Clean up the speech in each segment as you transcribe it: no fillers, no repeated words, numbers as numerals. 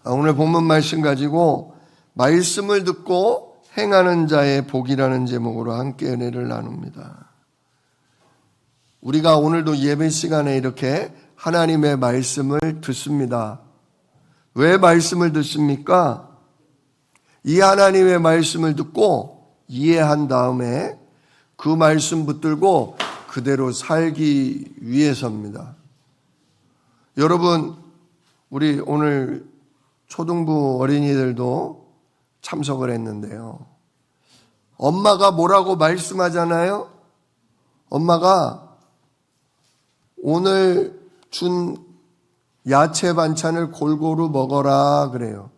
오늘 본문 말씀 가지고 말씀을 듣고 행하는 자의 복이라는 제목으로 함께 은혜를 나눕니다. 우리가 오늘도 예배 시간에 이렇게 하나님의 말씀을 듣습니다. 왜 말씀을 듣습니까? 이 하나님의 말씀을 듣고 이해한 다음에 그 말씀 붙들고 그대로 살기 위해서입니다. 여러분, 우리 오늘 초등부 어린이들도 참석을 했는데요. 엄마가 뭐라고 말씀하잖아요? 엄마가 오늘 준 야채 반찬을 골고루 먹어라 그래요.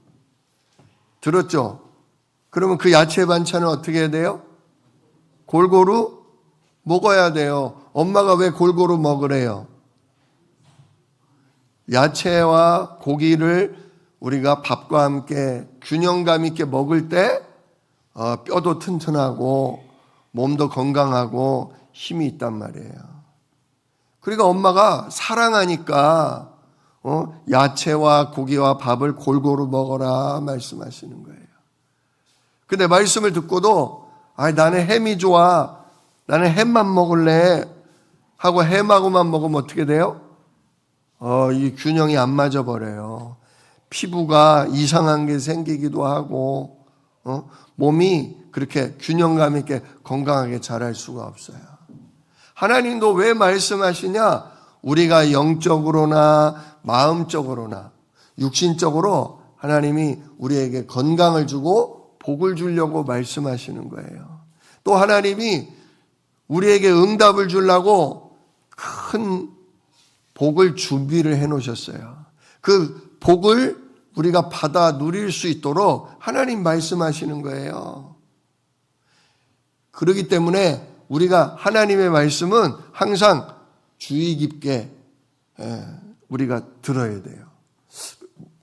들었죠? 그러면 그 야채 반찬은 어떻게 해야 돼요? 골고루 먹어야 돼요. 엄마가 왜 골고루 먹으래요? 야채와 고기를 우리가 밥과 함께 균형감 있게 먹을 때 뼈도 튼튼하고 몸도 건강하고 힘이 있단 말이에요. 그러니까 엄마가 사랑하니까 야채와 고기와 밥을 골고루 먹어라 말씀하시는 거예요. 근데 말씀을 듣고도 나는 햄이 좋아, 나는 햄만 먹을래 하고 햄하고만 먹으면 어떻게 돼요? 이 균형이 안 맞아 버려요. 피부가 이상한 게 생기기도 하고 몸이 그렇게 균형감 있게 건강하게 자랄 수가 없어요. 하나님도 왜 말씀하시냐? 우리가 영적으로나 마음적으로나 육신적으로 하나님이 우리에게 건강을 주고 복을 주려고 말씀하시는 거예요. 또 하나님이 우리에게 응답을 주려고 큰 복을 준비를 해 놓으셨어요. 그 복을 우리가 받아 누릴 수 있도록 하나님 말씀하시는 거예요. 그렇기 때문에 우리가 하나님의 말씀은 항상 주의 깊게 우리가 들어야 돼요.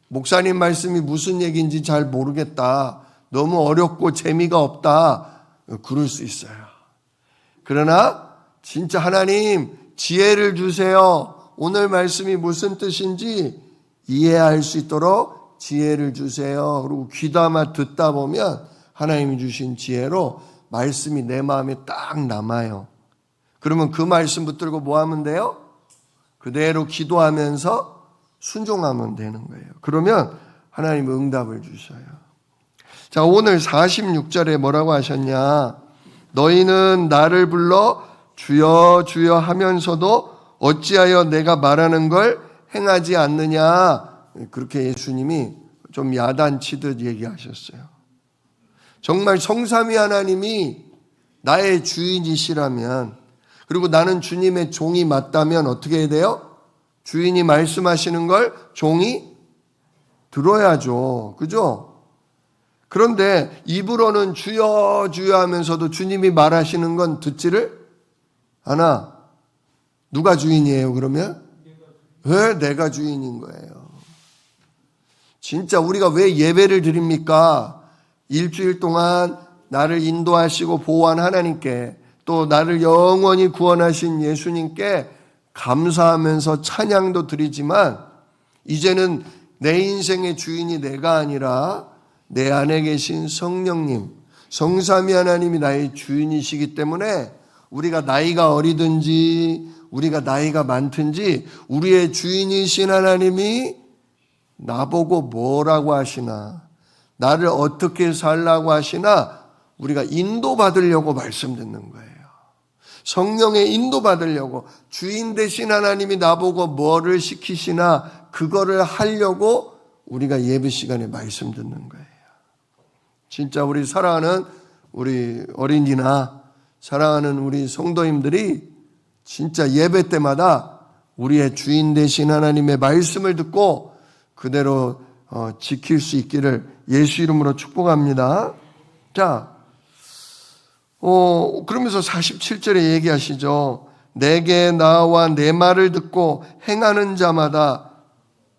목사님 말씀이 무슨 얘기인지 잘 모르겠다, 너무 어렵고 재미가 없다, 그럴 수 있어요. 그러나 진짜 하나님 지혜를 주세요, 오늘 말씀이 무슨 뜻인지 이해할 수 있도록 지혜를 주세요, 그리고 귀담아 듣다 보면 하나님이 주신 지혜로 말씀이 내 마음에 딱 남아요. 그러면 그 말씀 붙들고 뭐 하면 돼요? 그대로 기도하면서 순종하면 되는 거예요. 그러면 하나님은 응답을 주셔요. 자, 오늘 46절에 뭐라고 하셨냐? 너희는 나를 불러 주여 주여 하면서도 어찌하여 내가 말하는 걸 행하지 않느냐? 그렇게 예수님이 좀 야단치듯 얘기하셨어요. 정말 성삼위 하나님이 나의 주인이시라면, 그리고 나는 주님의 종이 맞다면 어떻게 해야 돼요? 주인이 말씀하시는 걸 종이 들어야죠. 그죠? 그런데 입으로는 주여 주여 하면서도 주님이 말하시는 건 듣지를 않아. 누가 주인이에요, 그러면? 왜 내가 주인인 거예요? 진짜 우리가 왜 예배를 드립니까? 일주일 동안 나를 인도하시고 보호한 하나님께, 또 나를 영원히 구원하신 예수님께 감사하면서 찬양도 드리지만, 이제는 내 인생의 주인이 내가 아니라 내 안에 계신 성령님, 성삼위 하나님이 나의 주인이시기 때문에 우리가 나이가 어리든지 우리가 나이가 많든지 우리의 주인이신 하나님이 나보고 뭐라고 하시나, 나를 어떻게 살라고 하시나 우리가 인도받으려고 말씀 듣는 거예요. 성령의 인도받으려고, 주인 되신 하나님이 나보고 뭐를 시키시나 그거를 하려고 우리가 예배 시간에 말씀 듣는 거예요. 진짜 우리 사랑하는 우리 어린이나 사랑하는 우리 성도님들이 진짜 예배 때마다 우리의 주인 되신 하나님의 말씀을 듣고 그대로 지킬 수 있기를 예수 이름으로 축복합니다. 자, 그러면서 47절에 얘기하시죠. 내게 나와 내 말을 듣고 행하는 자마다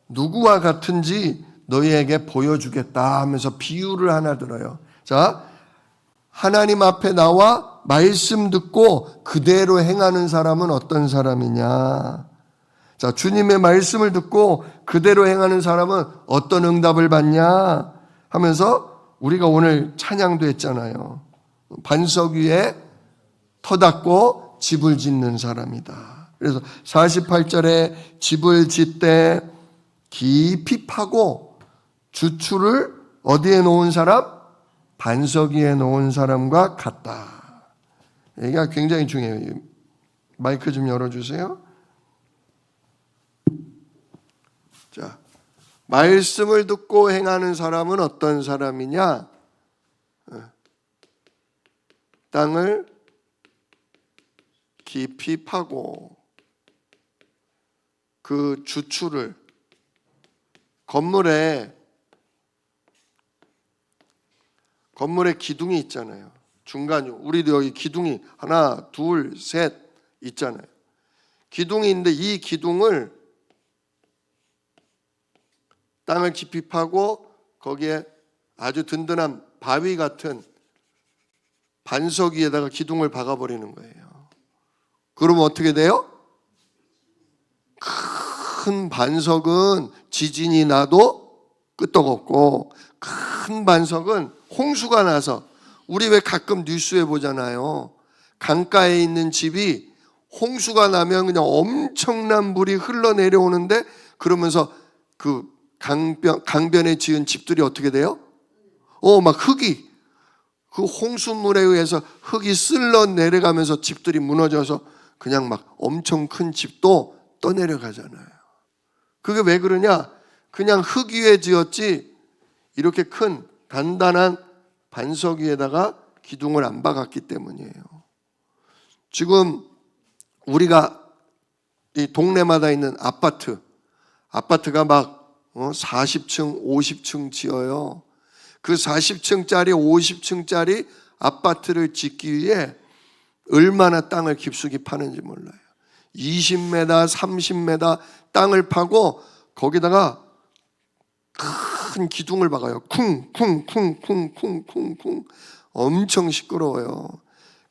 누구와 같은지 너희에게 보여주겠다 하면서 비유를 하나 들어요. 자, 하나님 앞에 나와 말씀 듣고 그대로 행하는 사람은 어떤 사람이냐? 자, 주님의 말씀을 듣고 그대로 행하는 사람은 어떤 응답을 받냐 하면서 우리가 오늘 찬양도 했잖아요. 반석 위에 터 닦고 집을 짓는 사람이다. 그래서 48절에 집을 짓되 깊이 파고 주추를 어디에 놓은 사람? 반석 위에 놓은 사람과 같다. 얘기가 굉장히 중요해요. 마이크 좀 열어주세요. 자, 말씀을 듣고 행하는 사람은 어떤 사람이냐? 땅을 깊이 파고 그 주추를 건물에 기둥이 있잖아요. 중간 우리도 여기 기둥이 하나, 둘, 셋 있잖아요. 기둥이 있는데 이 기둥을 땅을 깊이 파고 거기에 아주 든든한 바위 같은 반석 위에다가 기둥을 박아버리는 거예요. 그러면 어떻게 돼요? 큰 반석은 지진이 나도 끄떡없고 큰 반석은 홍수가 나서 우리 왜 가끔 뉴스에 보잖아요. 강가에 있는 집이 홍수가 나면 그냥 엄청난 물이 흘러내려오는데 그러면서 그 강변에 지은 집들이 어떻게 돼요? 막 흙이 그 홍수물에 의해서 흙이 쓸러 내려가면서 집들이 무너져서 그냥 막 엄청 큰 집도 떠내려가잖아요. 그게 왜 그러냐? 그냥 흙 위에 지었지 이렇게 큰 단단한 반석 위에다가 기둥을 안 박았기 때문이에요. 지금 우리가 이 동네마다 있는 아파트가 막 40층, 50층 지어요. 그 40층짜리, 50층짜리 아파트를 짓기 위해 얼마나 땅을 깊숙이 파는지 몰라요. 20m, 30m 땅을 파고 거기다가 큰 기둥을 박아요. 쿵쿵쿵쿵쿵쿵쿵 엄청 시끄러워요.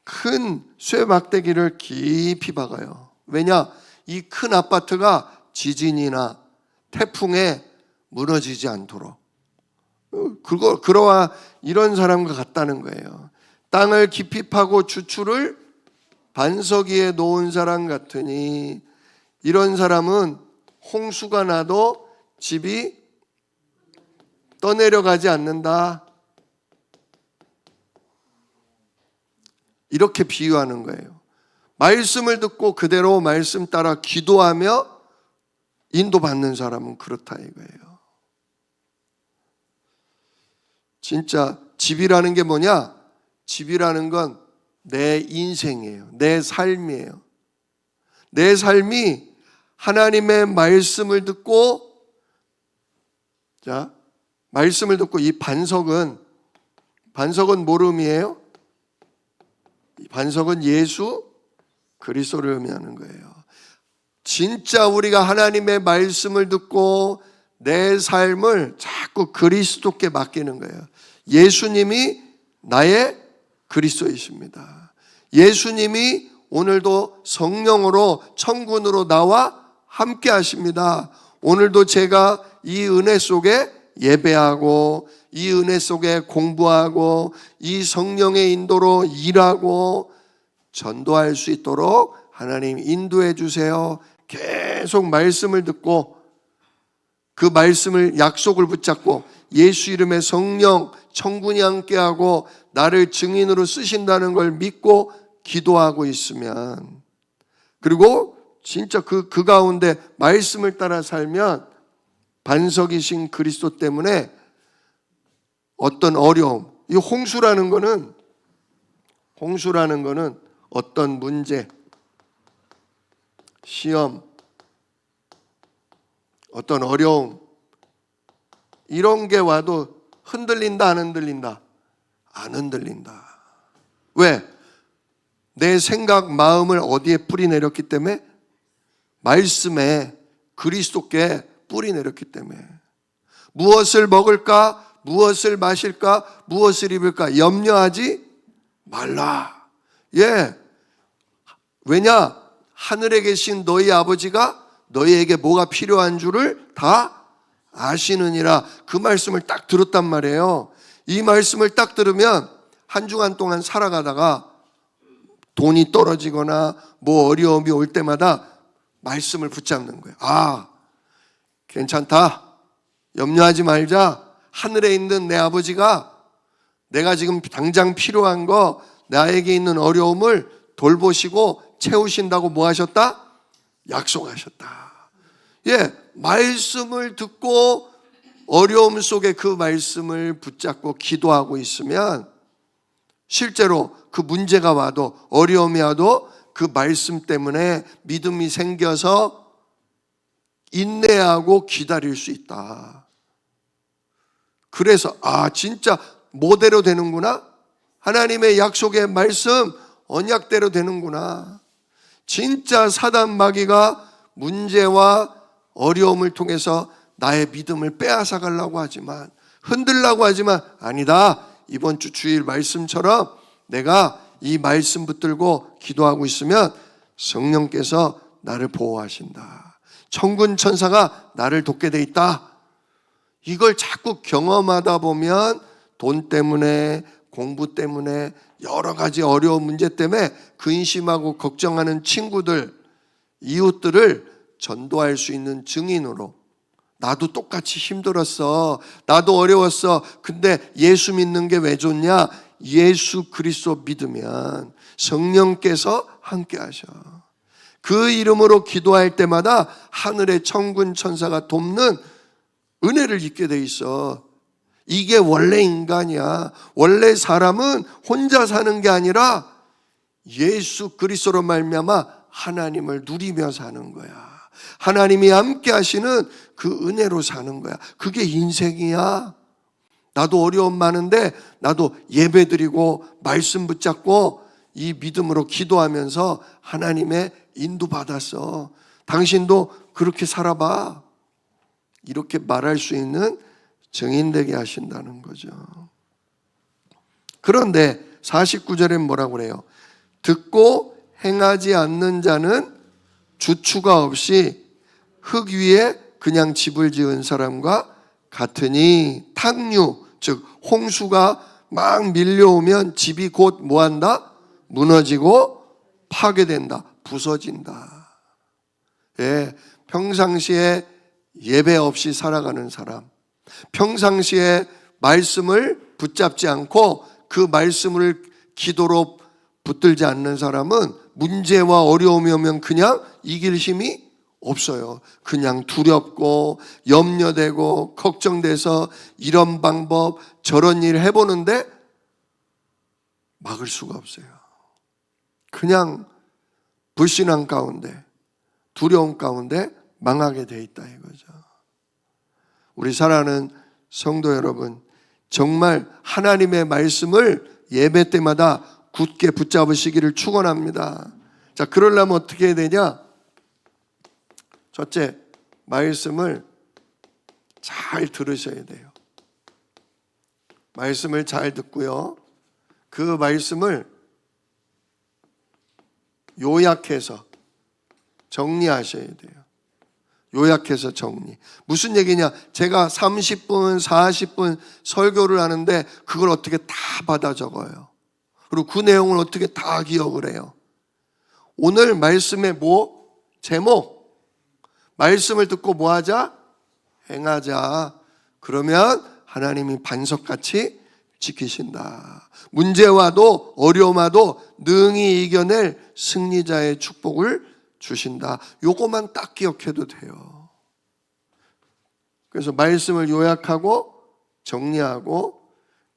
큰 쇠막대기를 깊이 박아요. 왜냐? 이 큰 아파트가 지진이나 태풍에 무너지지 않도록. 그러와 이런 사람과 같다는 거예요. 땅을 깊이 파고 주추를 반석 위에 놓은 사람 같으니 이런 사람은 홍수가 나도 집이 떠내려가지 않는다. 이렇게 비유하는 거예요. 말씀을 듣고 그대로 말씀 따라 기도하며 인도받는 사람은 그렇다 이거예요. 진짜 집이라는 게 뭐냐? 집이라는 건 내 인생이에요. 내 삶이에요. 내 삶이 하나님의 말씀을 듣고 말씀을 듣고 이 반석은 뭘 의미해요? 반석은 예수 그리스도를 의미하는 거예요. 진짜 우리가 하나님의 말씀을 듣고 내 삶을 자꾸 그리스도께 맡기는 거예요. 예수님이 나의 그리스도이십니다. 예수님이 오늘도 성령으로 천군으로 나와 함께 하십니다. 오늘도 제가 이 은혜 속에 예배하고 이 은혜 속에 공부하고 이 성령의 인도로 일하고 전도할 수 있도록 하나님 인도해 주세요. 계속 말씀을 듣고 그 말씀을 약속을 붙잡고 예수 이름의 성령 천군이 함께하고 나를 증인으로 쓰신다는 걸 믿고 기도하고 있으면 그리고 진짜 그 가운데 말씀을 따라 살면 반석이신 그리스도 때문에 어떤 어려움, 이 홍수라는 거는 어떤 문제, 시험, 어떤 어려움 이런 게 와도 흔들린다 안 흔들린다? 안 흔들린다. 왜? 내 생각, 마음을 어디에 뿌리 내렸기 때문에? 말씀에 그리스도께 뿌리 내렸기 때문에. 무엇을 먹을까? 무엇을 마실까? 무엇을 입을까? 염려하지 말라. 왜냐? 하늘에 계신 너희 아버지가 너희에게 뭐가 필요한 줄을 다 아시느니라. 그 말씀을 딱 들었단 말이에요. 이 말씀을 딱 들으면 한 주간 동안 살아가다가 돈이 떨어지거나 뭐 어려움이 올 때마다 말씀을 붙잡는 거예요. 아, 괜찮다. 염려하지 말자. 하늘에 있는 내 아버지가 내가 지금 당장 필요한 거, 나에게 있는 어려움을 돌보시고 채우신다고 뭐 하셨다? 약속하셨다. 예, 말씀을 듣고 어려움 속에 그 말씀을 붙잡고 기도하고 있으면 실제로 그 문제가 와도 어려움이 와도 그 말씀 때문에 믿음이 생겨서 인내하고 기다릴 수 있다. 그래서 진짜 뭐대로 되는구나? 하나님의 약속의 말씀 언약대로 되는구나. 진짜 사단 마귀가 문제와 어려움을 통해서 나의 믿음을 빼앗아 가려고 하지만, 흔들려고 하지만 아니다. 이번 주 주일 말씀처럼 내가 이 말씀 붙들고 기도하고 있으면 성령께서 나를 보호하신다. 천군 천사가 나를 돕게 돼 있다. 이걸 자꾸 경험하다 보면 돈 때문에, 공부 때문에, 여러 가지 어려운 문제 때문에 근심하고 걱정하는 친구들, 이웃들을 전도할 수 있는 증인으로, 나도 똑같이 힘들었어, 나도 어려웠어, 근데 예수 믿는 게 왜 좋냐? 예수 그리스도 믿으면 성령께서 함께 하셔. 그 이름으로 기도할 때마다 하늘의 천군 천사가 돕는 은혜를 입게 돼 있어. 이게 원래 인간이야. 원래 사람은 혼자 사는 게 아니라 예수 그리스도로 말미암아 하나님을 누리며 사는 거야. 하나님이 함께 하시는 그 은혜로 사는 거야. 그게 인생이야. 나도 어려움 많은데 나도 예배드리고 말씀 붙잡고 이 믿음으로 기도하면서 하나님의 인도받았어. 당신도 그렇게 살아봐. 이렇게 말할 수 있는 증인되게 하신다는 거죠. 그런데 49절엔 뭐라고 그래요? 듣고 행하지 않는 자는 주추가 없이 흙 위에 그냥 집을 지은 사람과 같으니, 탕류, 즉 홍수가 막 밀려오면 집이 곧 뭐한다? 무너지고 파괴된다, 부서진다. 예, 평상시에 예배 없이 살아가는 사람, 평상시에 말씀을 붙잡지 않고 그 말씀을 기도로 붙들지 않는 사람은 문제와 어려움이 오면 그냥 이길 힘이 없어요. 그냥 두렵고 염려되고 걱정돼서 이런 방법 저런 일 해보는데 막을 수가 없어요. 그냥 불신앙 가운데, 두려움 가운데 망하게 돼 있다 이거죠. 우리 사랑하는 성도 여러분, 정말 하나님의 말씀을 예배 때마다 굳게 붙잡으시기를 축원합니다. 자, 그러려면 어떻게 해야 되냐? 첫째, 말씀을 잘 들으셔야 돼요. 말씀을 잘 듣고요, 그 말씀을 요약해서 정리하셔야 돼요. 요약해서 정리. 무슨 얘기냐? 제가 30분, 40분 설교를 하는데 그걸 어떻게 다 받아 적어요. 그리고 그 내용을 어떻게 다 기억을 해요. 오늘 말씀의 제목. 말씀을 듣고 뭐 하자? 행하자. 그러면 하나님이 반석같이 지키신다. 문제 와도 어려움 와도 능히 이겨낼 승리자의 축복을 주신다. 요것만 딱 기억해도 돼요. 그래서 말씀을 요약하고 정리하고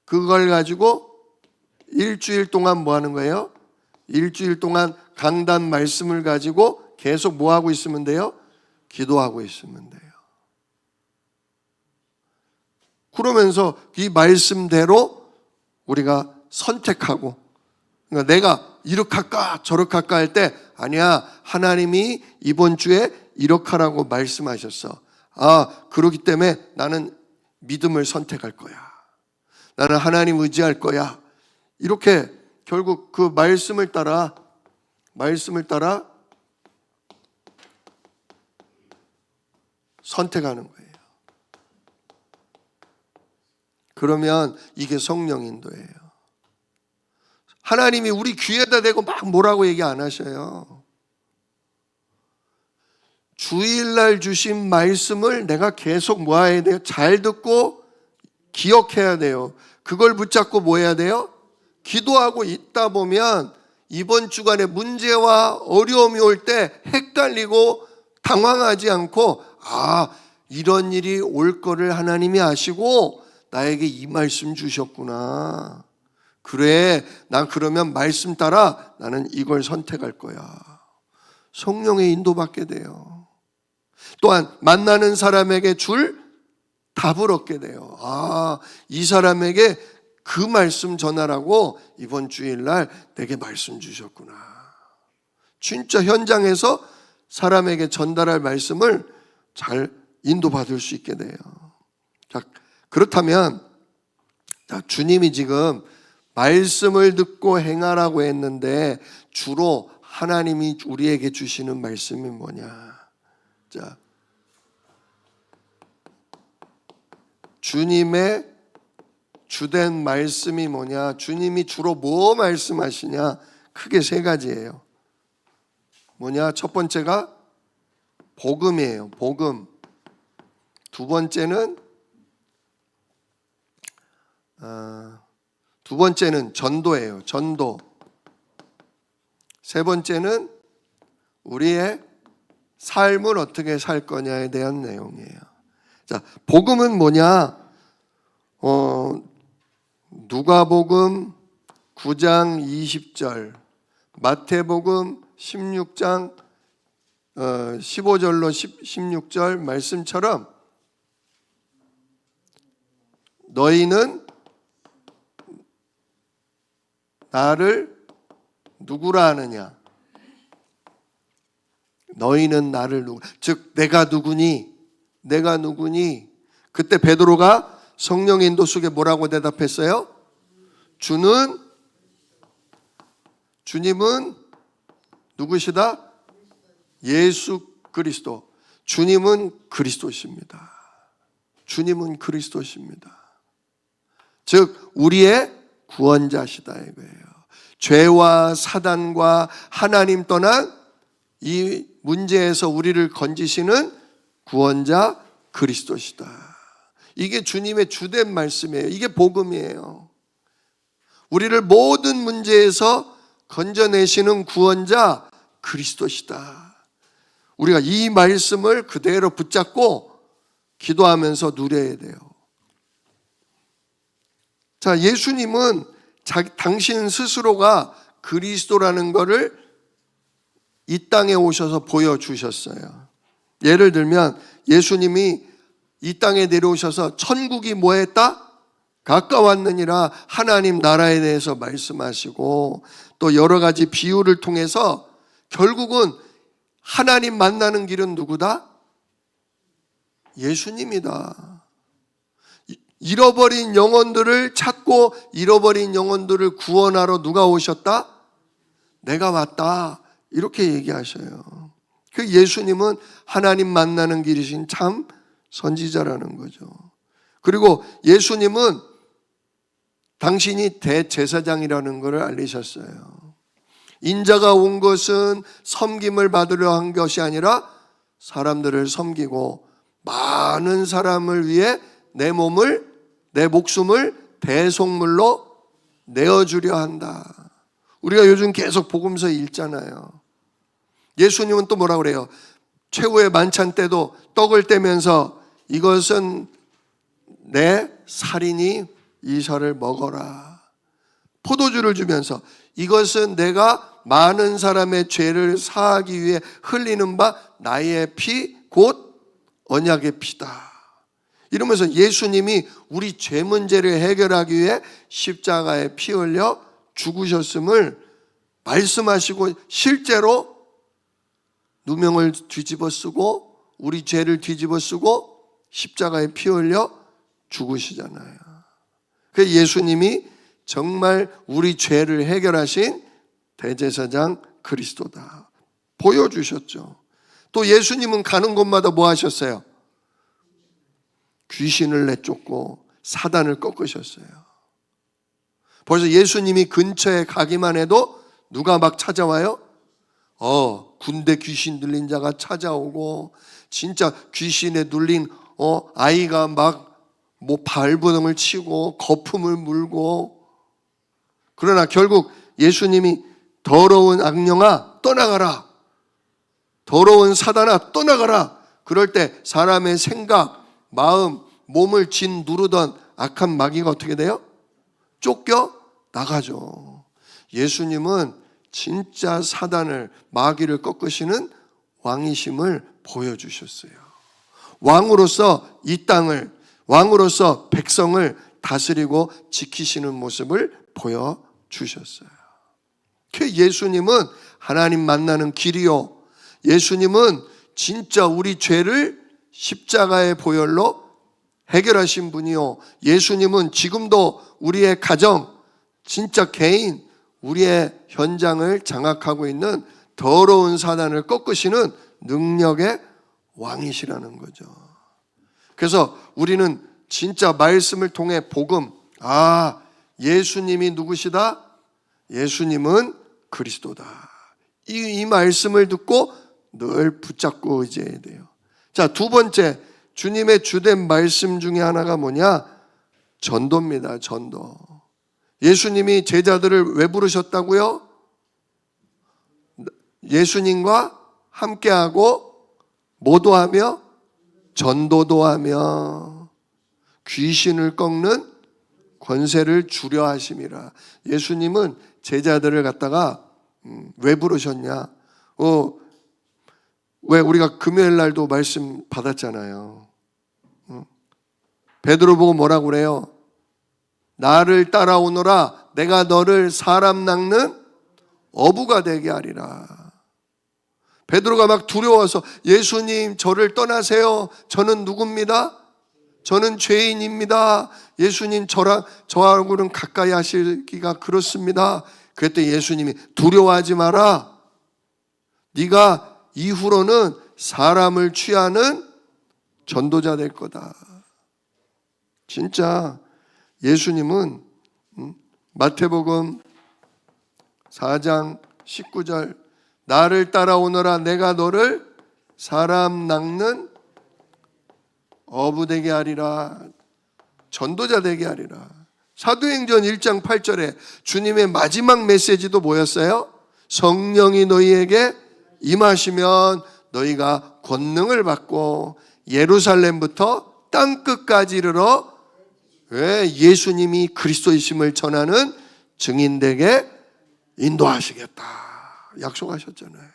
그걸 가지고 일주일 동안 뭐 하는 거예요? 일주일 동안 강단 말씀을 가지고 계속 뭐 하고 있으면 돼요? 기도하고 있으면 돼요. 그러면서 이 말씀대로 우리가 선택하고, 그러니까 내가 이렇게 할까 저렇게 할까 할 때 아니야, 하나님이 이번 주에 이렇게 하라고 말씀하셨어. 그렇기 때문에 나는 믿음을 선택할 거야. 나는 하나님 의지할 거야. 이렇게 결국 그 말씀을 따라 선택하는 거예요. 그러면 이게 성령 인도예요. 하나님이 우리 귀에다 대고 막 뭐라고 얘기 안 하셔요. 주일날 주신 말씀을 내가 계속 뭐 해야 돼요? 잘 듣고 기억해야 돼요. 그걸 붙잡고 뭐 해야 돼요? 기도하고 있다 보면 이번 주간에 문제와 어려움이 올 때 헷갈리고 당황하지 않고, 이런 일이 올 거를 하나님이 아시고 나에게 이 말씀 주셨구나. 그래, 난 그러면 말씀 따라 나는 이걸 선택할 거야. 성령의 인도받게 돼요. 또한 만나는 사람에게 줄 답을 얻게 돼요. 이 사람에게 그 말씀 전하라고 이번 주일날 내게 말씀 주셨구나. 진짜 현장에서 사람에게 전달할 말씀을 잘 인도받을 수 있게 돼요. 자, 그렇다면 주님이 지금 말씀을 듣고 행하라고 했는데 주로 하나님이 우리에게 주시는 말씀이 뭐냐? 자, 주님의 주된 말씀이 뭐냐? 주님이 주로 뭐 말씀하시냐? 크게 세 가지예요. 뭐냐? 첫 번째가 복음이에요. 복음. 두 번째는 전도예요. 전도. 세 번째는 우리의 삶을 어떻게 살 거냐에 대한 내용이에요. 자, 복음은 뭐냐? 누가복음 9장 20절, 마태복음 16장 15절로 16절 말씀처럼 너희는 나를 누구라 하느냐? 너희는 나를 즉 내가 누구니? 내가 누구니? 그때 베드로가 성령 인도 속에 뭐라고 대답했어요? 주님은 누구시다? 예수 그리스도. 주님은 그리스도십니다. 주님은 그리스도십니다. 즉 우리의 구원자시다 이거예요. 죄와 사단과 하나님 떠난 이 문제에서 우리를 건지시는 구원자 그리스도시다. 이게 주님의 주된 말씀이에요. 이게 복음이에요. 우리를 모든 문제에서 건져내시는 구원자 그리스도시다. 우리가 이 말씀을 그대로 붙잡고 기도하면서 누려야 돼요. 자, 예수님은 당신 스스로가 그리스도라는 것을 이 땅에 오셔서 보여주셨어요. 예를 들면 예수님이 이 땅에 내려오셔서 천국이 뭐했다? 가까웠느니라 하나님 나라에 대해서 말씀하시고 또 여러 가지 비유를 통해서 결국은 하나님 만나는 길은 누구다? 예수님이다. 잃어버린 영혼들을 찾고 잃어버린 영혼들을 구원하러 누가 오셨다? 내가 왔다. 이렇게 얘기하셔요. 그 예수님은 하나님 만나는 길이신 참 선지자라는 거죠. 그리고 예수님은 당신이 대제사장이라는 것을 알리셨어요. 인자가 온 것은 섬김을 받으려 한 것이 아니라 사람들을 섬기고 많은 사람을 위해 내 목숨을 대속물로 내어주려 한다. 우리가 요즘 계속 복음서 읽잖아요. 예수님은 또 뭐라고 그래요? 최후의 만찬 때도 떡을 떼면서 이것은 내 살이니 이설을 먹어라. 포도주를 주면서 이것은 내가 많은 사람의 죄를 사하기 위해 흘리는 바 나의 피 곧 언약의 피다. 이러면서 예수님이 우리 죄 문제를 해결하기 위해 십자가에 피 흘려 죽으셨음을 말씀하시고 실제로 누명을 뒤집어 쓰고 우리 죄를 뒤집어 쓰고 십자가에 피 흘려 죽으시잖아요. 그래서 예수님이 정말 우리 죄를 해결하신 대제사장 그리스도다. 보여주셨죠. 또 예수님은 가는 곳마다 뭐 하셨어요? 귀신을 내쫓고 사단을 꺾으셨어요. 벌써 예수님이 근처에 가기만 해도 누가 막 찾아와요? 군대 귀신 들린 자가 찾아오고, 진짜 귀신에 눌린 아이가 막 뭐 발버둥을 치고 거품을 물고. 그러나 결국 예수님이 더러운 악령아 떠나가라, 더러운 사단아 떠나가라. 그럴 때 사람의 생각, 마음, 몸을 짓누르던 악한 마귀가 어떻게 돼요? 쫓겨 나가죠. 예수님은 진짜 사단을, 마귀를 꺾으시는 왕이심을 보여주셨어요. 왕으로서 이 땅을, 왕으로서 백성을 다스리고 지키시는 모습을 보여주셨어요. 예수님은 하나님 만나는 길이요, 예수님은 진짜 우리 죄를 십자가의 보혈로 해결하신 분이요, 예수님은 지금도 우리의 가정, 진짜 개인, 우리의 현장을 장악하고 있는 더러운 사단을 꺾으시는 능력의 왕이시라는 거죠. 그래서 우리는 진짜 말씀을 통해 복음, 예수님이 누구시다? 예수님은 그리스도다. 이 말씀을 듣고 늘 붙잡고 의지해야 돼요. 자, 두 번째, 주님의 주된 말씀 중에 하나가 뭐냐? 전도입니다. 전도. 예수님이 제자들을 왜 부르셨다고요? 예수님과 함께하고 뭐도 하며? 전도도 하며 귀신을 꺾는 권세를 주려 하심이라. 예수님은 제자들을 갖다가 왜 부르셨냐? 왜 우리가 금요일 날도 말씀 받았잖아요. 베드로 보고 뭐라고 그래요? 나를 따라오너라, 내가 너를 사람 낚는 어부가 되게 하리라. 베드로가 막 두려워서, 예수님 저를 떠나세요, 저는 누굽니다? 저는 죄인입니다. 예수님 저하고는 가까이 하시기가 그렇습니다. 그랬더니 예수님이 두려워하지 마라. 네가 이후로는 사람을 취하는 전도자 될 거다. 진짜 예수님은 마태복음 4장 19절, 나를 따라오너라, 내가 너를 사람 낚는 어부 되게 하리라, 전도자 되게 하리라. 사도행전 1장 8절에 주님의 마지막 메시지도 뭐였어요? 성령이 너희에게 임하시면 너희가 권능을 받고 예루살렘부터 땅끝까지 이르러 예수님이 그리스도이심을 전하는 증인되게 인도하시겠다 약속하셨잖아요.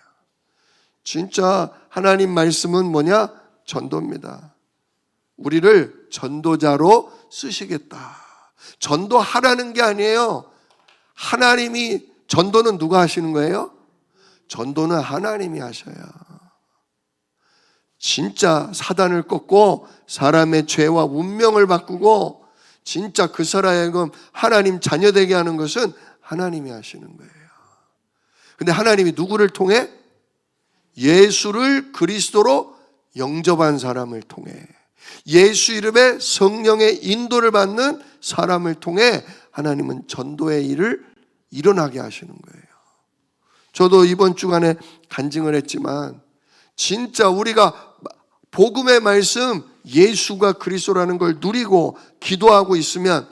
진짜 하나님 말씀은 뭐냐? 전도입니다. 우리를 전도자로 쓰시겠다. 전도하라는 게 아니에요. 하나님이, 전도는 누가 하시는 거예요? 전도는 하나님이 하셔요. 진짜 사단을 꺾고 사람의 죄와 운명을 바꾸고 진짜 그 사람에게 하나님 자녀되게 하는 것은 하나님이 하시는 거예요. 근데 하나님이 누구를 통해? 예수를 그리스도로 영접한 사람을 통해, 예수 이름에 성령의 인도를 받는 사람을 통해 하나님은 전도의 일을 일어나게 하시는 거예요. 저도 이번 주간에 간증을 했지만 진짜 우리가 복음의 말씀, 예수가 그리스도라는 걸 누리고 기도하고 있으면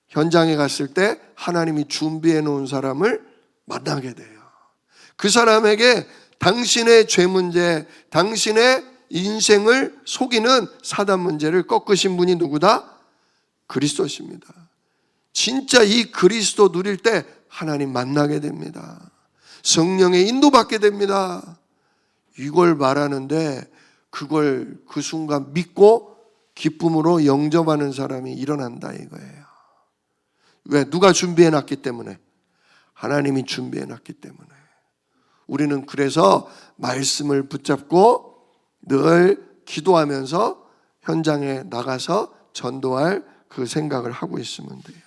현장에 갔을 때 하나님이 준비해 놓은 사람을 만나게 돼요. 그 사람에게 당신의 죄 문제, 당신의 인생을 속이는 사단 문제를 꺾으신 분이 누구다? 그리스도십니다. 진짜 이 그리스도 누릴 때 하나님 만나게 됩니다. 성령의 인도받게 됩니다. 이걸 말하는데 그걸 그 순간 믿고 기쁨으로 영접하는 사람이 일어난다 이거예요. 왜? 누가 준비해 놨기 때문에. 하나님이 준비해 놨기 때문에. 우리는 그래서 말씀을 붙잡고 늘 기도하면서 현장에 나가서 전도할 그 생각을 하고 있으면 돼요.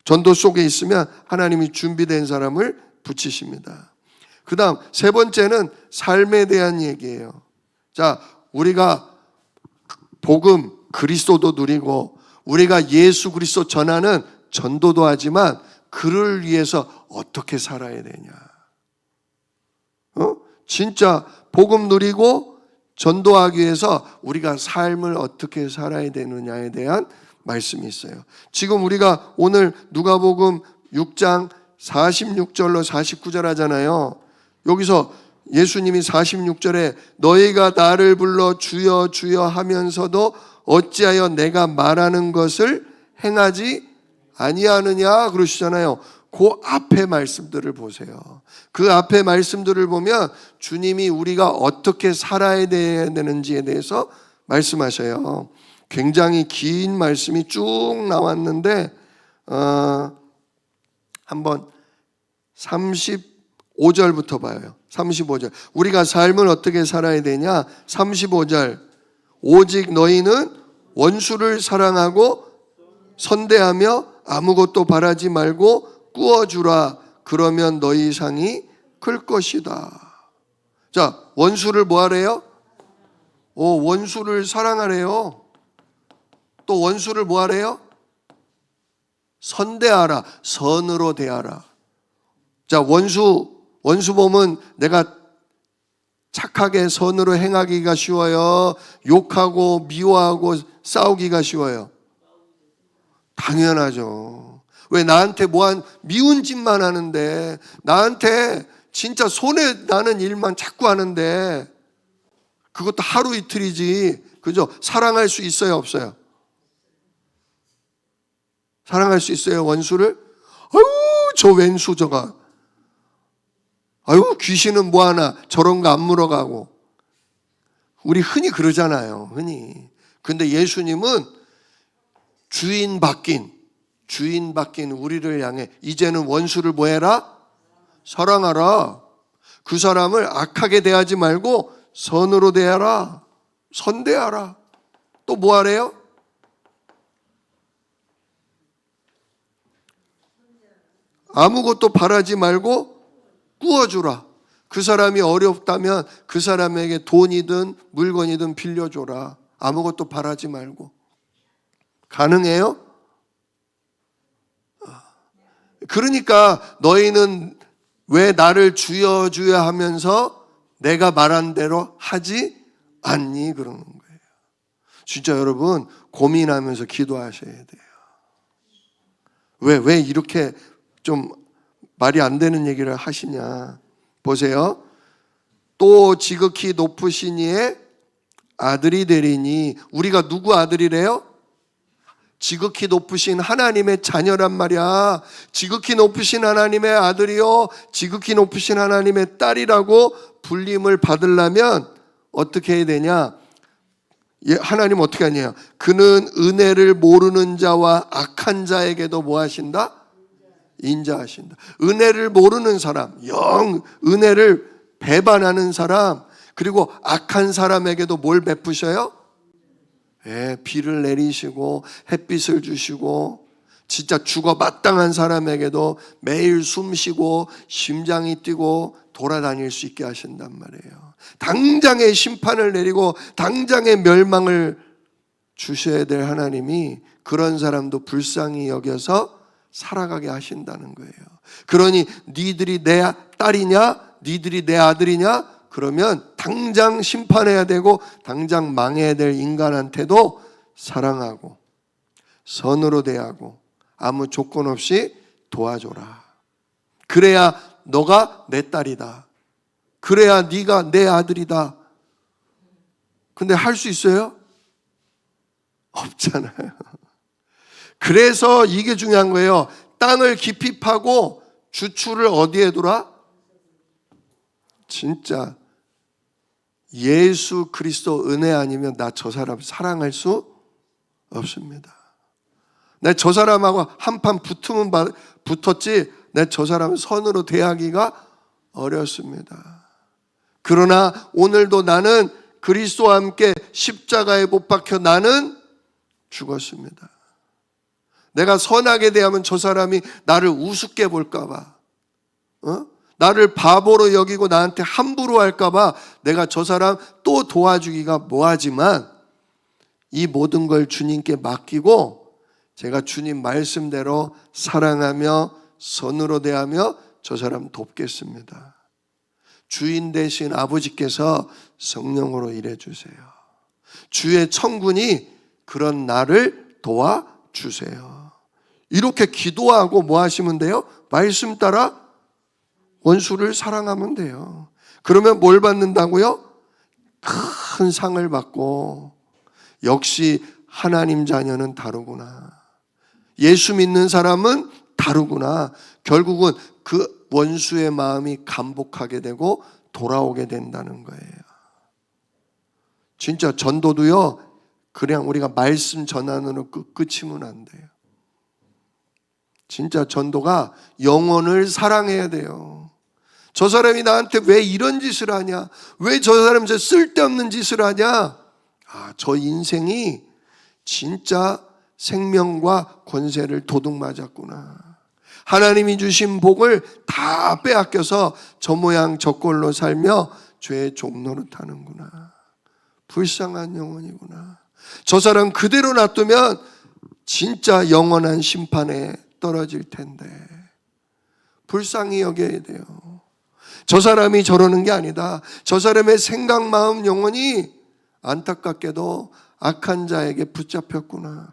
전도 속에 있으면 하나님이 준비된 사람을 붙이십니다. 그 다음 세 번째는 삶에 대한 얘기예요. 자, 우리가 복음, 그리스도도 누리고 우리가 예수 그리스도 전하는 전도도 하지만 그를 위해서 어떻게 살아야 되냐. 진짜 복음 누리고 전도하기 위해서 우리가 삶을 어떻게 살아야 되느냐에 대한 말씀이 있어요. 지금 우리가 오늘 누가복음 6장 46절로 49절 하잖아요. 여기서 예수님이 46절에 너희가 나를 불러 주여 주여 하면서도 어찌하여 내가 말하는 것을 행하지 아니하느냐 그러시잖아요. 그 앞에 말씀들을 보세요. 그 앞에 말씀들을 보면 주님이 우리가 어떻게 살아야 되는지에 대해서 말씀하셔요. 굉장히 긴 말씀이 쭉 나왔는데 한번 35절부터 봐요. 35절. 우리가 삶을 어떻게 살아야 되냐? 35절. 오직 너희는 원수를 사랑하고 선대하며 아무것도 바라지 말고 꾸어주라. 그러면 너희 상이 클 것이다. 자, 원수를 뭐 하래요? 원수를 사랑하래요. 또 원수를 뭐 하래요? 선대하라. 선으로 대하라. 자, 원수 보면 내가 착하게 선으로 행하기가 쉬워요? 욕하고 미워하고 싸우기가 쉬워요? 당연하죠. 왜 나한테 미운 짓만 하는데, 나한테 진짜 손해 나는 일만 자꾸 하는데, 그것도 하루 이틀이지. 그죠? 사랑할 수 있어요, 없어요? 사랑할 수 있어요, 원수를? 아유, 저 왼수 저가. 아유, 귀신은 뭐하나 저런 거 안 물어가고. 우리 흔히 그러잖아요, 흔히. 근데 예수님은 주인 바뀐 우리를 향해 이제는 원수를 뭐 해라? 사랑하라. 그 사람을 악하게 대하지 말고 선으로 대하라. 선대하라. 또 뭐 하래요? 아무것도 바라지 말고 꾸어주라. 그 사람이 어렵다면 그 사람에게 돈이든 물건이든 빌려줘라. 아무것도 바라지 말고. 가능해요? 그러니까 너희는 왜 나를 주여 주여 하면서 내가 말한 대로 하지 않니? 그러는 거예요. 진짜 여러분 고민하면서 기도하셔야 돼요. 왜 이렇게 좀 말이 안 되는 얘기를 하시냐. 보세요. 또 지극히 높으신 이의 아들이 되리니. 우리가 누구 아들이래요? 지극히 높으신 하나님의 자녀란 말이야. 지극히 높으신 하나님의 아들이요, 지극히 높으신 하나님의 딸이라고 불림을 받으려면 어떻게 해야 되냐? 하나님 어떻게 하냐? 그는 은혜를 모르는 자와 악한 자에게도 뭐 하신다? 인자하신다. 은혜를 모르는 사람, 영 은혜를 배반하는 사람, 그리고 악한 사람에게도 뭘 베푸셔요? 비를 내리시고 햇빛을 주시고, 진짜 죽어 마땅한 사람에게도 매일 숨쉬고 심장이 뛰고 돌아다닐 수 있게 하신단 말이에요. 당장의 심판을 내리고 당장의 멸망을 주셔야 될 하나님이 그런 사람도 불쌍히 여겨서 살아가게 하신다는 거예요. 그러니 니들이 내 딸이냐? 니들이 내 아들이냐? 그러면 당장 심판해야 되고 당장 망해야 될 인간한테도 사랑하고 선으로 대하고 아무 조건 없이 도와줘라. 그래야 너가 내 딸이다. 그래야 네가 내 아들이다. 근데 할 수 있어요? 없잖아요. 그래서 이게 중요한 거예요. 땅을 깊이 파고 주추를 어디에 두라? 진짜 예수 그리스도 은혜 아니면 나 저 사람 사랑할 수 없습니다. 내 저 사람하고 한판 붙으면 붙었지, 내 저 사람 선으로 대하기가 어렵습니다. 그러나 오늘도 나는 그리스도와 함께 십자가에 못 박혀 나는 죽었습니다. 내가 선하게 대하면 저 사람이 나를 우습게 볼까 봐, 나를 바보로 여기고 나한테 함부로 할까 봐 내가 저 사람 또 도와주기가 뭐하지만, 이 모든 걸 주님께 맡기고 제가 주님 말씀대로 사랑하며 선으로 대하며 저 사람 돕겠습니다. 주인 되신 아버지께서 성령으로 일해주세요. 주의 청군이 그런 나를 도와주세요. 이렇게 기도하고 뭐 하시면 돼요? 말씀 따라 원수를 사랑하면 돼요. 그러면 뭘 받는다고요? 큰 상을 받고, 역시 하나님 자녀는 다르구나, 예수 믿는 사람은 다르구나, 결국은 그 원수의 마음이 감복하게 되고 돌아오게 된다는 거예요. 진짜 전도도요, 그냥 우리가 말씀 전하는 끝이면 안 돼요. 진짜 전도가 영혼을 사랑해야 돼요. 저 사람이 나한테 왜 이런 짓을 하냐? 왜 저 사람이 저 쓸데없는 짓을 하냐? 저 인생이 진짜 생명과 권세를 도둑맞았구나. 하나님이 주신 복을 다 빼앗겨서 저 모양 저 꼴로 살며 죄의 종노릇하는구나. 불쌍한 영혼이구나. 저 사람 그대로 놔두면 진짜 영원한 심판에 떨어질 텐데 불쌍히 여겨야 돼요. 저 사람이 저러는 게 아니다. 저 사람의 생각, 마음, 영혼이 안타깝게도 악한 자에게 붙잡혔구나.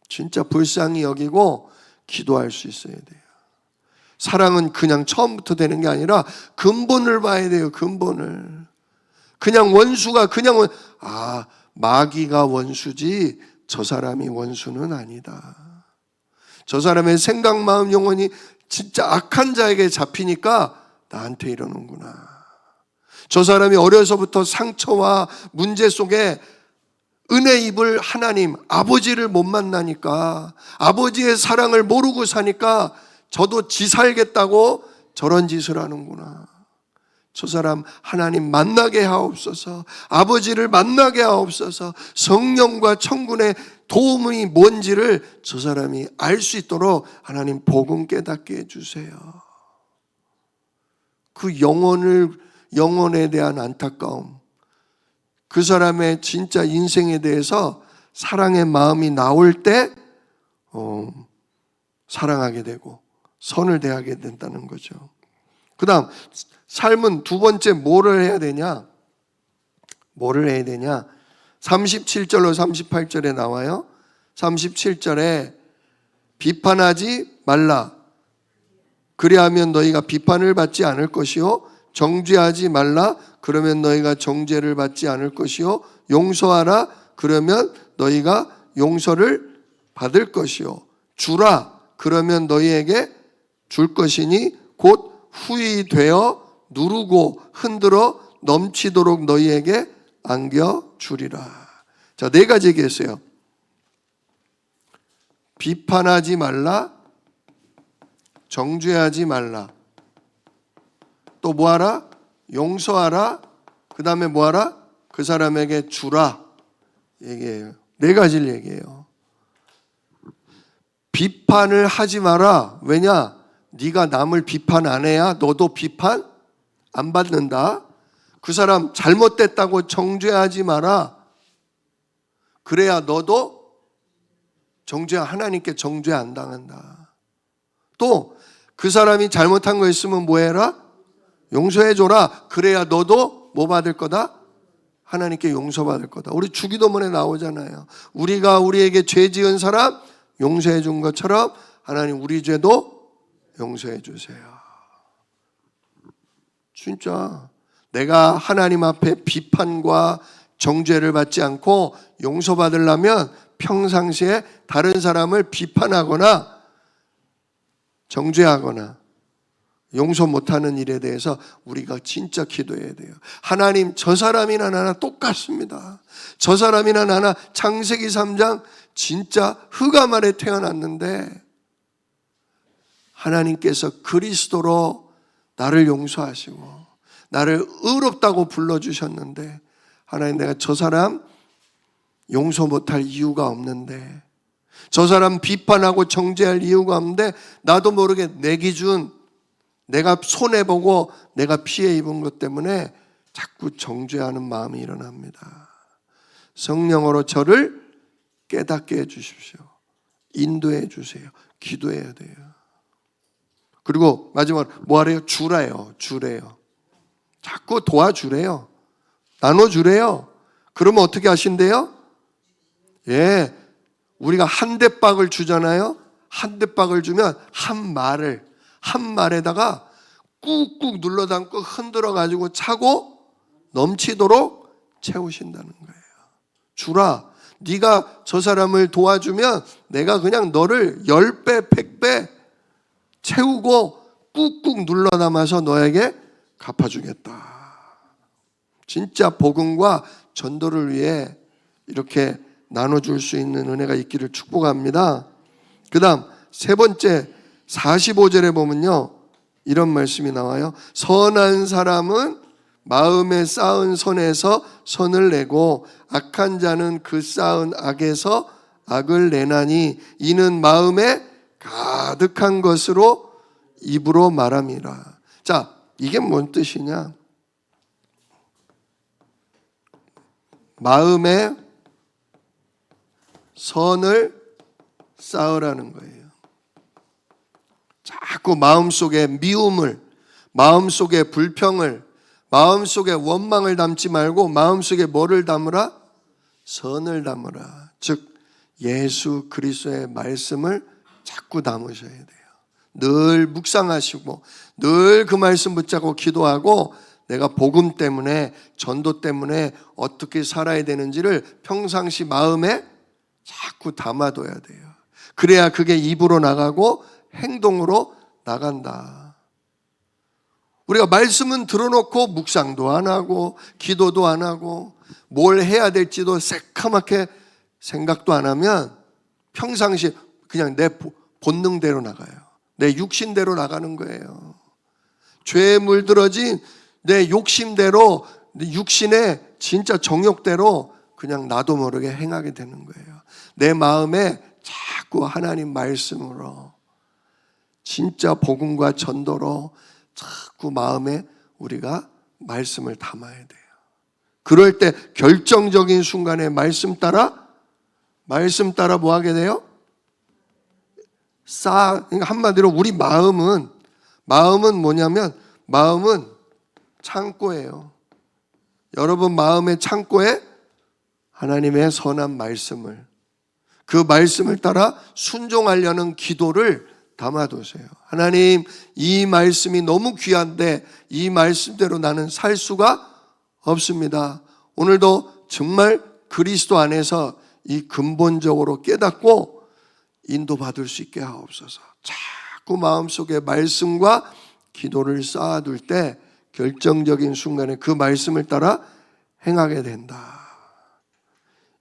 진짜 불쌍히 여기고 기도할 수 있어야 돼요. 사랑은 그냥 처음부터 되는 게 아니라 근본을 봐야 돼요. 근본을. 그냥 원수가 그냥 마귀가 원수지 저 사람이 원수는 아니다. 저 사람의 생각, 마음, 영혼이 진짜 악한 자에게 잡히니까 나한테 이러는구나. 저 사람이 어려서부터 상처와 문제 속에 은혜 입을 하나님, 아버지를 못 만나니까, 아버지의 사랑을 모르고 사니까 저도 지 살겠다고 저런 짓을 하는구나. 저 사람 하나님 만나게 하옵소서, 아버지를 만나게 하옵소서, 성령과 천군의 도움이 뭔지를 저 사람이 알 수 있도록 하나님 복음 깨닫게 해주세요. 그 영혼에 대한 안타까움, 그 사람의 진짜 인생에 대해서 사랑의 마음이 나올 때 사랑하게 되고 선을 대하게 된다는 거죠. 그 다음 삶은 두 번째 뭐를 해야 되냐? 37절로 38절에 나와요. 37절에 비판하지 말라. 그리하면 너희가 비판을 받지 않을 것이요, 정죄하지 말라. 그러면 너희가 정죄를 받지 않을 것이요, 용서하라. 그러면 너희가 용서를 받을 것이요, 주라. 그러면 너희에게 줄 것이니 곧 후히 되어 누르고 흔들어 넘치도록 너희에게 안겨주리라. 자, 네 가지 얘기했어요. 비판하지 말라, 정죄하지 말라, 또 뭐하라? 용서하라. 그 다음에 뭐하라? 그 사람에게 주라. 얘기해요. 네 가지를 얘기해요. 비판을 하지 마라. 왜냐? 네가 남을 비판 안 해야 너도 비판 안 받는다. 그 사람 잘못됐다고 정죄하지 마라. 그래야 너도 하나님께 정죄 안 당한다. 또 그 사람이 잘못한 거 있으면 뭐 해라? 용서해줘라. 그래야 너도 뭐 받을 거다? 하나님께 용서받을 거다. 우리 주기도문에 나오잖아요. 우리가 우리에게 죄 지은 사람 용서해 준 것처럼 하나님 우리 죄도 용서해 주세요. 진짜 내가 하나님 앞에 비판과 정죄를 받지 않고 용서받으려면 평상시에 다른 사람을 비판하거나 정죄하거나 용서 못하는 일에 대해서 우리가 진짜 기도해야 돼요. 하나님, 저 사람이나 나나 똑같습니다. 저 사람이나 나나 창세기 3장 진짜 흑암 아래 태어났는데 하나님께서 그리스도로 나를 용서하시고 나를 의롭다고 불러주셨는데, 하나님, 내가 저 사람 용서 못할 이유가 없는데, 저 사람 비판하고 정죄할 이유가 없는데, 나도 모르게 내 기준, 내가 손해보고 내가 피해 입은 것 때문에 자꾸 정죄하는 마음이 일어납니다. 성령으로 저를 깨닫게 해주십시오. 인도해 주세요. 기도해야 돼요. 그리고 마지막으로 뭐 하래요? 주래요. 자꾸 도와주래요. 나눠주래요. 그러면 어떻게 하신대요? 예, 우리가 한 대박을 주잖아요. 한 대박을 주면 한 말에다가 꾹꾹 눌러 담고 흔들어 가지고 차고 넘치도록 채우신다는 거예요. 주라. 네가 저 사람을 도와주면 내가 그냥 너를 10배, 100배 채우고 꾹꾹 눌러 담아서 너에게 갚아주겠다. 진짜 복음과 전도를 위해 이렇게 나눠줄 수 있는 은혜가 있기를 축복합니다. 그 다음 세 번째 45절에 보면요, 이런 말씀이 나와요. 선한 사람은 마음에 쌓은 선에서 선을 내고 악한 자는 그 쌓은 악에서 악을 내나니 이는 마음에 가득한 것으로 입으로 말함이라. 자, 이게 뭔 뜻이냐? 마음에 선을 쌓으라는 거예요. 자꾸 마음속에 미움을, 마음속에 불평을, 마음속에 원망을 담지 말고 마음속에 뭐를 담으라? 선을 담으라. 즉 예수 그리스도의 말씀을 자꾸 담으셔야 돼요. 늘 묵상하시고 늘 그 말씀 붙잡고 기도하고 내가 복음 때문에 전도 때문에 어떻게 살아야 되는지를 평상시 마음에 자꾸 담아둬야 돼요. 그래야 그게 입으로 나가고 행동으로 나간다. 우리가 말씀은 들어놓고 묵상도 안 하고 기도도 안 하고 뭘 해야 될지도 새카맣게 생각도 안 하면 평상시 그냥 내 본능대로 나가요. 내 육신대로 나가는 거예요. 죄에 물들어진 내 욕심대로, 내 육신의 진짜 정욕대로 그냥 나도 모르게 행하게 되는 거예요. 내 마음에 자꾸 하나님 말씀으로, 진짜 복음과 전도로 자꾸 마음에 우리가 말씀을 담아야 돼요. 그럴 때 결정적인 순간에 말씀 따라 뭐 하게 돼요? 그러니까 한마디로 우리 마음은 뭐냐면 마음은 창고예요. 여러분 마음의 창고에 하나님의 선한 말씀을, 그 말씀을 따라 순종하려는 기도를 담아두세요. 하나님, 이 말씀이 너무 귀한데 이 말씀대로 나는 살 수가 없습니다. 오늘도 정말 그리스도 안에서 이 근본적으로 깨닫고 인도받을 수 있게 하옵소서. 자꾸 마음속에 말씀과 기도를 쌓아둘 때 결정적인 순간에 그 말씀을 따라 행하게 된다.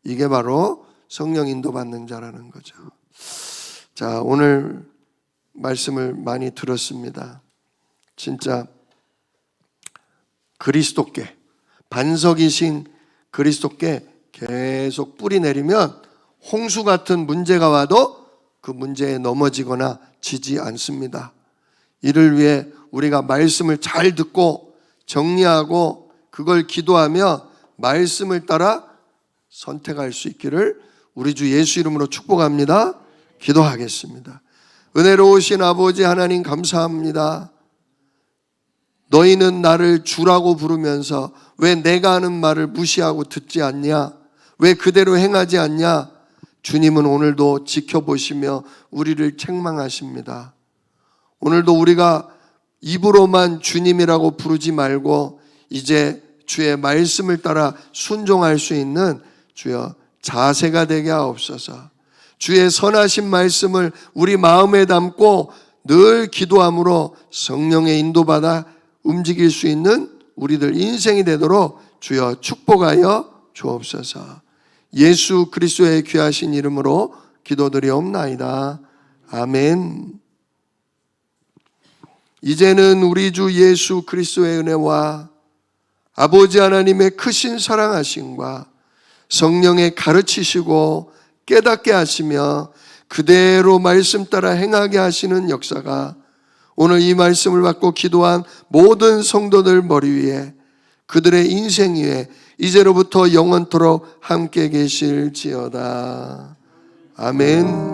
이게 바로 성령 인도받는 자라는 거죠. 자, 오늘 말씀을 많이 들었습니다. 진짜 그리스도께, 반석이신 그리스도께 계속 뿌리 내리면 홍수 같은 문제가 와도 그 문제에 넘어지거나 지지 않습니다. 이를 위해 우리가 말씀을 잘 듣고 정리하고 그걸 기도하며 말씀을 따라 선택할 수 있기를 우리 주 예수 이름으로 축복합니다. 기도하겠습니다. 은혜로우신 아버지 하나님 감사합니다. 너희는 나를 주라고 부르면서 왜 내가 하는 말을 무시하고 듣지 않냐? 왜 그대로 행하지 않냐? 주님은 오늘도 지켜보시며 우리를 책망하십니다. 오늘도 우리가 입으로만 주님이라고 부르지 말고 이제 주의 말씀을 따라 순종할 수 있는 주여 자세가 되게 하옵소서. 주의 선하신 말씀을 우리 마음에 담고 늘 기도함으로 성령의 인도받아 움직일 수 있는 우리들 인생이 되도록 주여 축복하여 주옵소서. 예수 그리스도의 귀하신 이름으로 기도드리옵나이다. 아멘. 이제는 우리 주 예수 그리스도의 은혜와 아버지 하나님의 크신 사랑하심과 성령의 가르치시고 깨닫게 하시며 그대로 말씀 따라 행하게 하시는 역사가 오늘 이 말씀을 받고 기도한 모든 성도들 머리 위에, 그들의 인생 위에 이제로부터 영원토록 함께 계실지어다. 아멘.